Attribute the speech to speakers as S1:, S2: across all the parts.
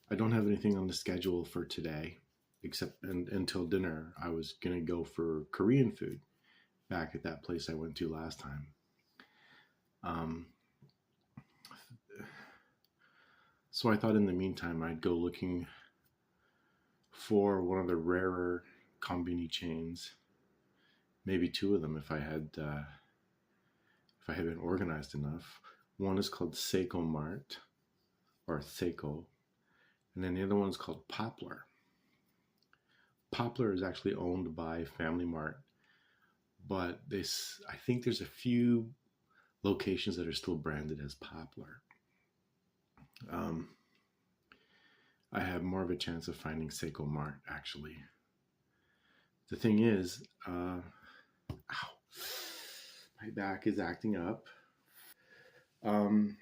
S1: I don't have anything on the schedule for today, except until dinner. I was gonna go for Korean food back at that place I went to last time. Um, so I thought in the meantime I'd go looking for one of the rarer combini chains, maybe two of them if I had been organized enough. One is called Seiko Mart or Seiko, and then the other one's called Poplar. Poplar is actually owned by Family Mart, but I think there's a few locations that are still branded as Poplar. Um, I have more of a chance of finding Seiko Mart actually. The thing is, ow, my back is acting up. Um,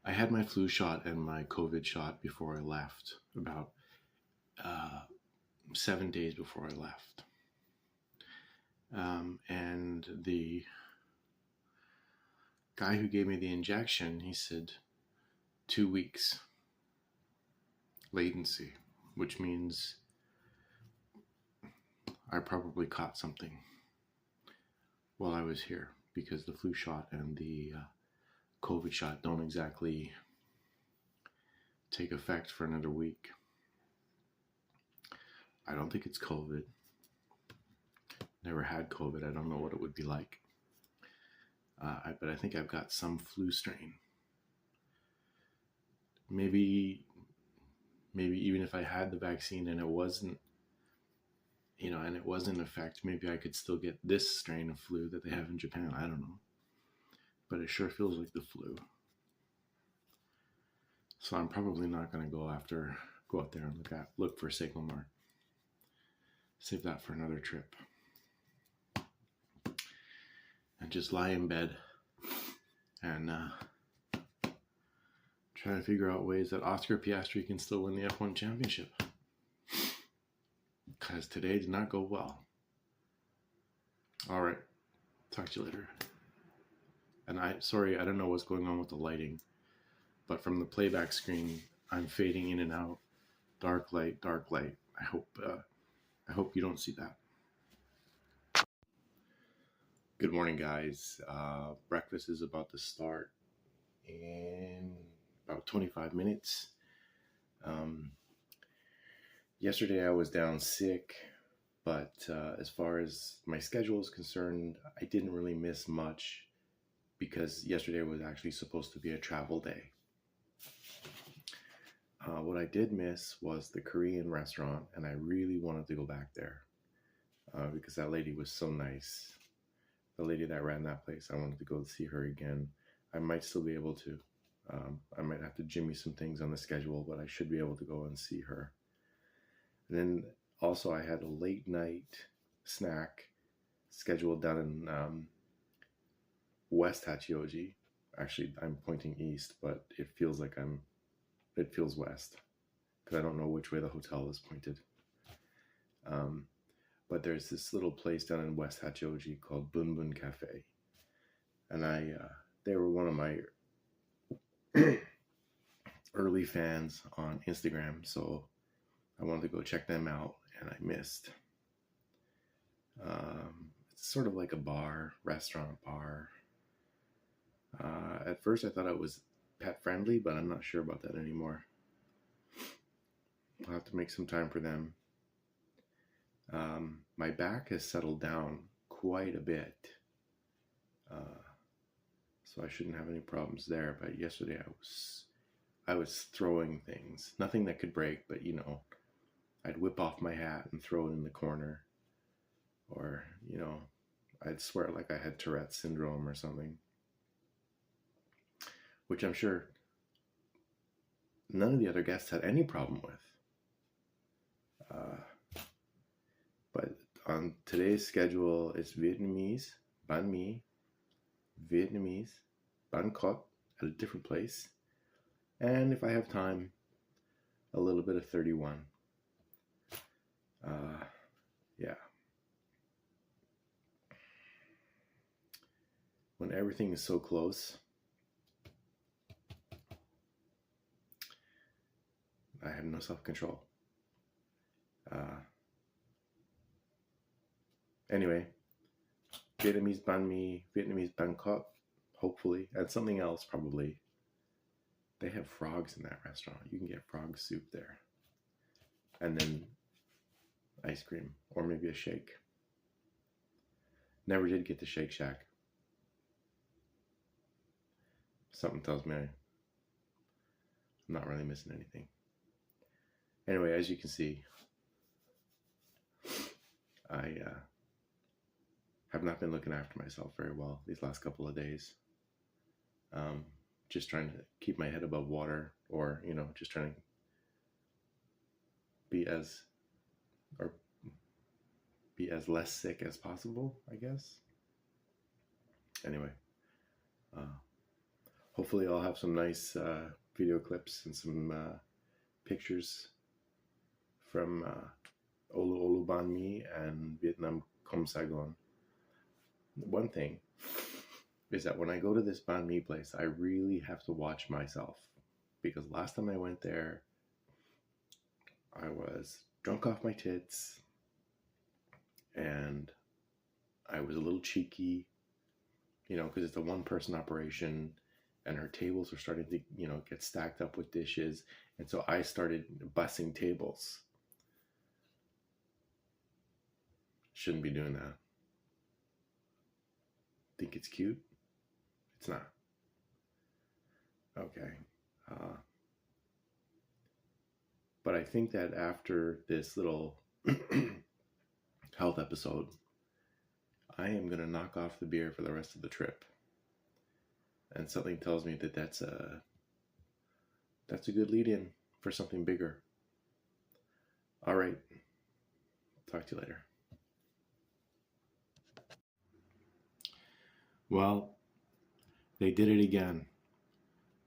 S1: I had my flu shot and my COVID shot before I left, about uh, 7 days before I left. And the guy who gave me the injection, he said 2 weeks latency, which means I probably caught something while I was here because the flu shot and the COVID shot don't exactly take effect for another week. I don't think it's COVID. Never had COVID. I don't know what it would be like. But I think I've got some flu strain. Maybe even if I had the vaccine and it wasn't, and it was in effect, maybe I could still get this strain of flu that they have in Japan. I don't know. But it sure feels like the flu. So I'm probably not going to go out there and look for Seiko Mart. Save that for another trip. And just lie in bed and try to figure out ways that Oscar Piastri can still win the F1 championship. Because today did not go well. All right. Talk to you later. And I don't know what's going on with the lighting, but from the playback screen, I'm fading in and out. Dark light, dark light. I hope you don't see that. Good morning, guys. Breakfast is about to start in about 25 minutes. Yesterday I was down sick, but as far as my schedule is concerned, I didn't really miss much because yesterday was actually supposed to be a travel day. What I did miss was the Korean restaurant, and I really wanted to go back there because that lady was so nice. The lady that ran that place, I wanted to go see her again. I might still be able to. I might have to jimmy some things on the schedule, but I should be able to go and see her. And then also I had a late night snack scheduled down in West Hachioji. Actually, I'm pointing east, but it feels west because I don't know which way the hotel is pointed. But there's this little place down in West Hachioji called Bun Cafe, and they were one of my early fans on Instagram, so I wanted to go check them out, and I missed. It's sort of like a restaurant bar. At first I thought it was pet friendly, but I'm not sure about that anymore. I'll have to make some time for them. My back has settled down quite a bit, so I shouldn't have any problems there. But yesterday I was throwing things, nothing that could break, but I'd whip off my hat and throw it in the corner, or I'd swear like I had Tourette's syndrome or something, which I'm sure none of the other guests had any problem with. But on today's schedule, it's Vietnamese, banh mi, Vietnamese, Bangkok at a different place, and if I have time, a little bit of 31. Yeah. When everything is so close, I have no self-control. Anyway, Vietnamese banh mi, Vietnamese Bangkok, hopefully, and something else probably. They have frogs in that restaurant. You can get frog soup there. And then ice cream, or maybe a shake. Never did get the Shake Shack. Something tells me I'm not really missing anything. Anyway, as you can see, I have not been looking after myself very well these last couple of days. Just trying to keep my head above water, or, just trying to be as less sick as possible, I guess. Anyway, hopefully I'll have some nice video clips and some pictures from Olu Olu Banh Mi and Vietnam Com Saigon. One thing is that when I go to this banh mi place, I really have to watch myself, because last time I went there, I was drunk off my tits, and I was a little cheeky, because it's a one-person operation, and her tables were starting to, get stacked up with dishes, and so I started bussing tables. Shouldn't be doing that. Think it's cute? It's not. Okay. But I think that after this little health episode, I am going to knock off the beer for the rest of the trip. And something tells me that that's a good lead-in for something bigger. All right. Talk to you later. Well, they did it again.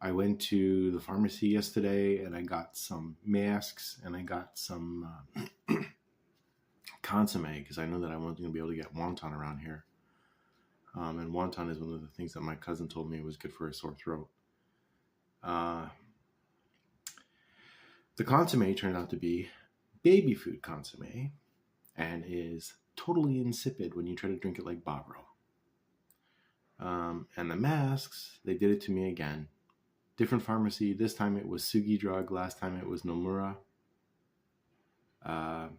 S1: I went to the pharmacy yesterday and I got some masks and I got some consomme, because I know that I wasn't going to be able to get wonton around here. And wonton is one of the things that my cousin told me was good for a sore throat. The consomme turned out to be baby food consomme and is totally insipid when you try to drink it like Bobro. And the masks, they did it to me again. Different pharmacy. This time it was Sugi Drug. Last time it was Nomura. I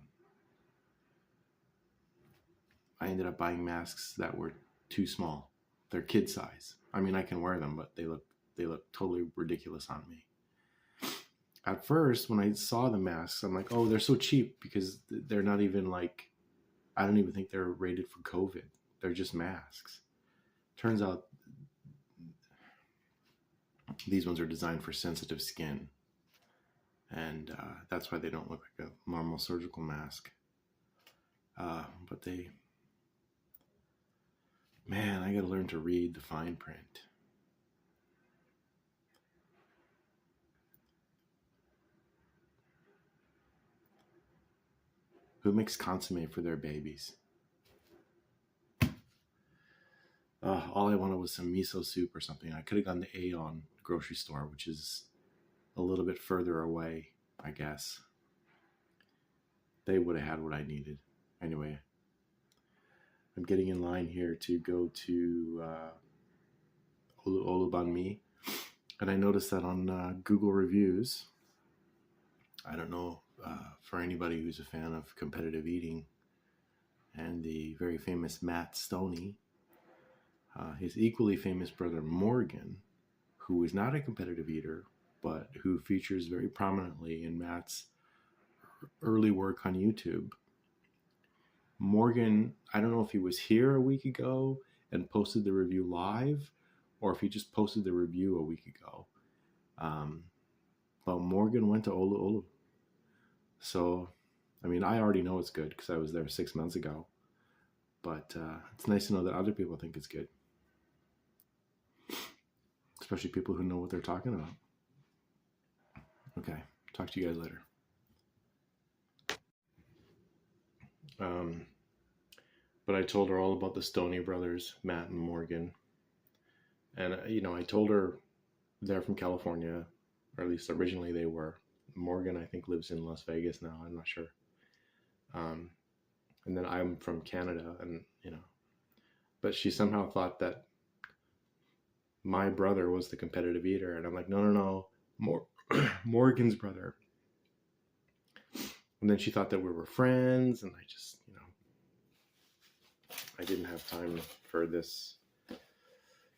S1: ended up buying masks that were too small. They're kid size. I mean, I can wear them, but they look totally ridiculous on me. At first, when I saw the masks, I'm like, oh, they're so cheap, because they're not even like, I don't even think they're rated for COVID. They're just masks. Turns out these ones are designed for sensitive skin. And that's why they don't look like a normal surgical mask. But man, I gotta learn to read the fine print. Who makes consomme for their babies? All I wanted was some miso soup or something. I could have gone to Aeon grocery store, which is a little bit further away, I guess. They would have had what I needed. Anyway, I'm getting in line here to go to Olu Banh Mi. And I noticed that on Google reviews, I don't know, for anybody who's a fan of competitive eating, and the very famous Matt Stoney, his equally famous brother Morgan, who is not a competitive eater, but who features very prominently in Matt's early work on YouTube. Morgan, I don't know if he was here a week ago and posted the review live, or if he just posted the review a week ago. But Morgan went to Olu Olu. So, I mean, I already know it's good because I was there 6 months ago. But it's nice to know that other people think it's good. Especially people who know what they're talking about. Okay, talk to you guys later. But I told her all about the Stoney brothers, Matt and Morgan. And, I told her they're from California, or at least originally they were. Morgan, I think, lives in Las Vegas now. I'm not sure. Um, and then I'm from Canada, and but she somehow thought that my brother was the competitive eater, and I'm like, no, no, no, Morgan's brother. And then she thought that we were friends, and I just, I didn't have time for this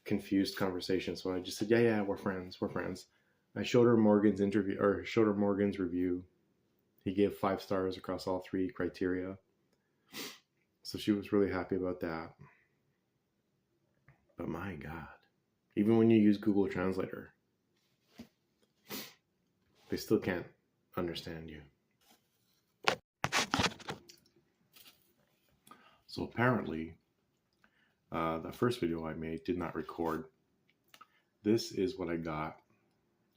S1: confused conversation, so I just said, yeah, yeah, we're friends, we're friends. I showed her Morgan's review. He gave 5 stars across all 3 criteria, so she was really happy about that. But my God, even when you use Google Translator, they still can't understand you. So apparently, the first video I made did not record. This is what I got.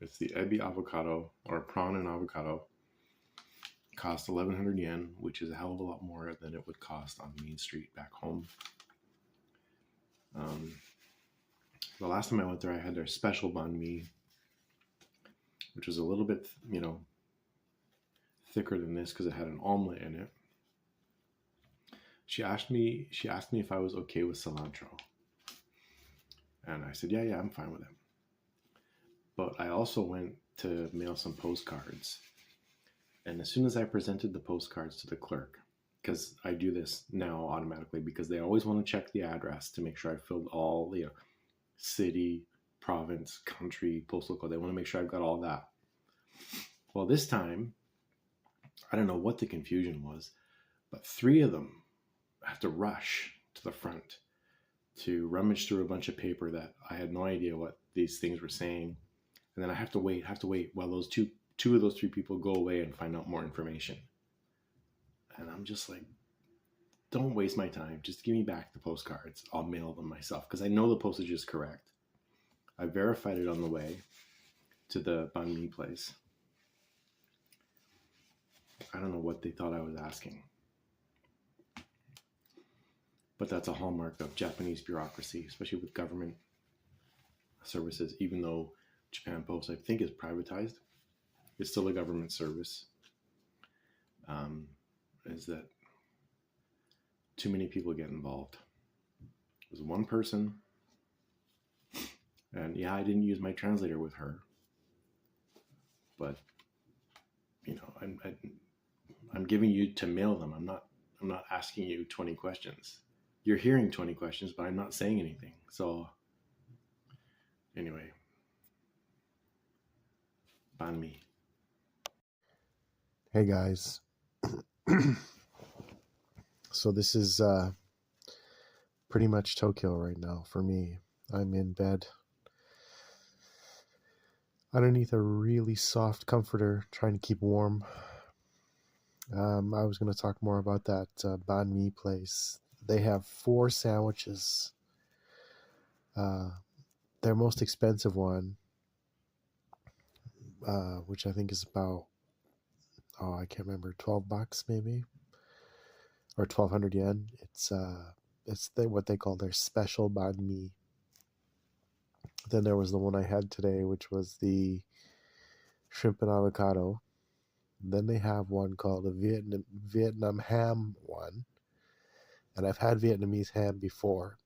S1: It's the ebi avocado, or prawn and avocado. It cost 1,100 yen, which is a hell of a lot more than it would cost on Main Street back home. The last time I went there, I had their special banh mi, which was a little bit, thicker than this because it had an omelet in it. She asked me if I was okay with cilantro. And I said, yeah, I'm fine with it. But I also went to mail some postcards. And as soon as I presented the postcards to the clerk, because I do this now automatically because they always want to check the address to make sure I filled all, city, province, country, postal code. They want to make sure I've got all that. Well, this time, I don't know what the confusion was, but 3 of them have to rush to the front to rummage through a bunch of paper that I had no idea what these things were saying. And then I have to wait while those two of those 3 people go away and find out more information. And I'm just like, don't waste my time. Just give me back the postcards. I'll mail them myself because I know the postage is correct. I verified it on the way to the banh mi place. I don't know what they thought I was asking. But that's a hallmark of Japanese bureaucracy, especially with government services. Even though Japan Post, I think, is privatized, it's still a government service. Is that too many people get involved? It was one person, and yeah, I didn't use my translator with her, but I'm giving you to mail them. I'm not asking you 20 questions. You're hearing 20 questions, but I'm not saying anything. So anyway, banh mi.
S2: Hey guys. So this is pretty much Tokyo right now for me. I'm in bed underneath a really soft comforter trying to keep warm. I was going to talk more about that banh mi place. They have 4 sandwiches. Their most expensive one, which I think is about, I can't remember, $12 maybe, or 1,200 yen. It's what they call their special banh mi. Then there was the one I had today, which was the shrimp and avocado. Then they have one called a Vietnam ham one. And I've had Vietnamese ham before.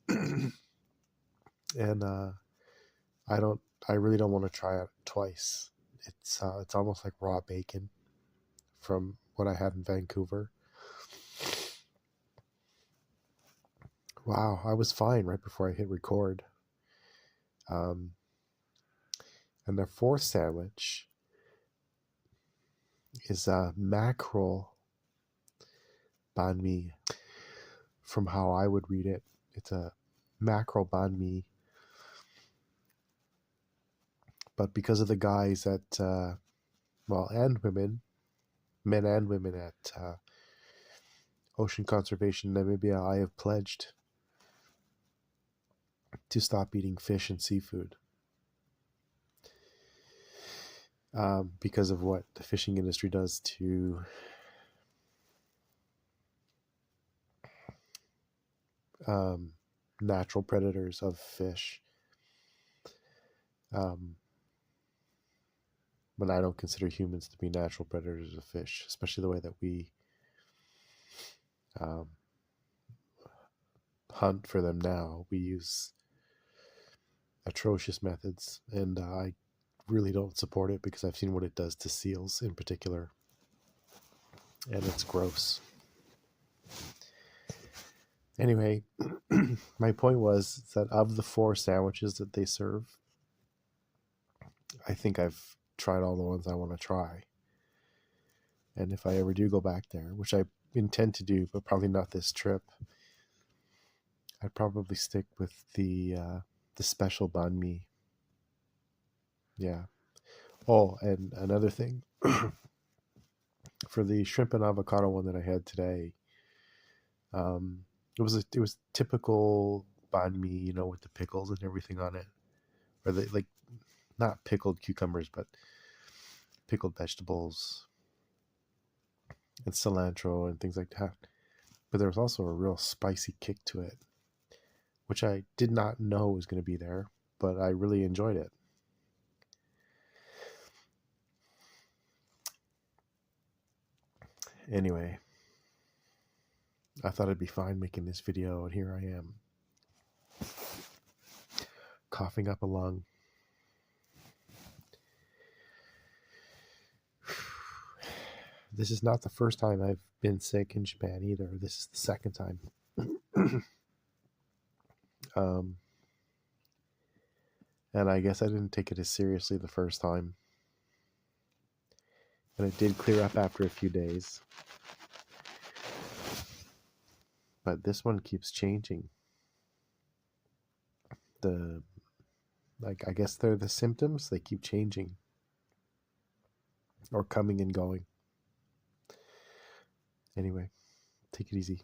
S2: And I really don't want to try it twice. It's almost like raw bacon from what I had in Vancouver. Wow, I was fine right before I hit record. And their 4th sandwich is a mackerel banh mi. From how I would read it, it's a mackerel banh mi. But because of the guys at, and women, men and women at Ocean Conservation Namibia, I have pledged to stop eating fish and seafood. Because of what the fishing industry does to natural predators of fish. but I don't consider humans to be natural predators of fish, especially the way that we um, hunt for them now. We use atrocious methods, and I really don't support it because I've seen what it does to seals in particular, and it's gross. Anyway, my point was that of the 4 sandwiches that they serve, I think I've tried all the ones I want to try. And if I ever do go back there, which I intend to do, but probably not this trip, I'd probably stick with the special banh mi. Yeah. Oh, and another thing, for the shrimp and avocado one that I had today, it was typical banh mi, you know, with the pickles and everything on it, or the like, not pickled cucumbers, but pickled vegetables and cilantro and things like that. But there was also a real spicy kick to it, which I did not know was going to be there, but I really enjoyed it. Anyway, I thought I'd be fine making this video, and here I am, coughing up a lung. This is not the first time I've been sick in Japan either. This is the second time. And I guess I didn't take it as seriously the first time. And it did clear up after a few days. But this one keeps changing. I guess they're the symptoms. They keep changing. Or coming and going. Anyway, take it easy.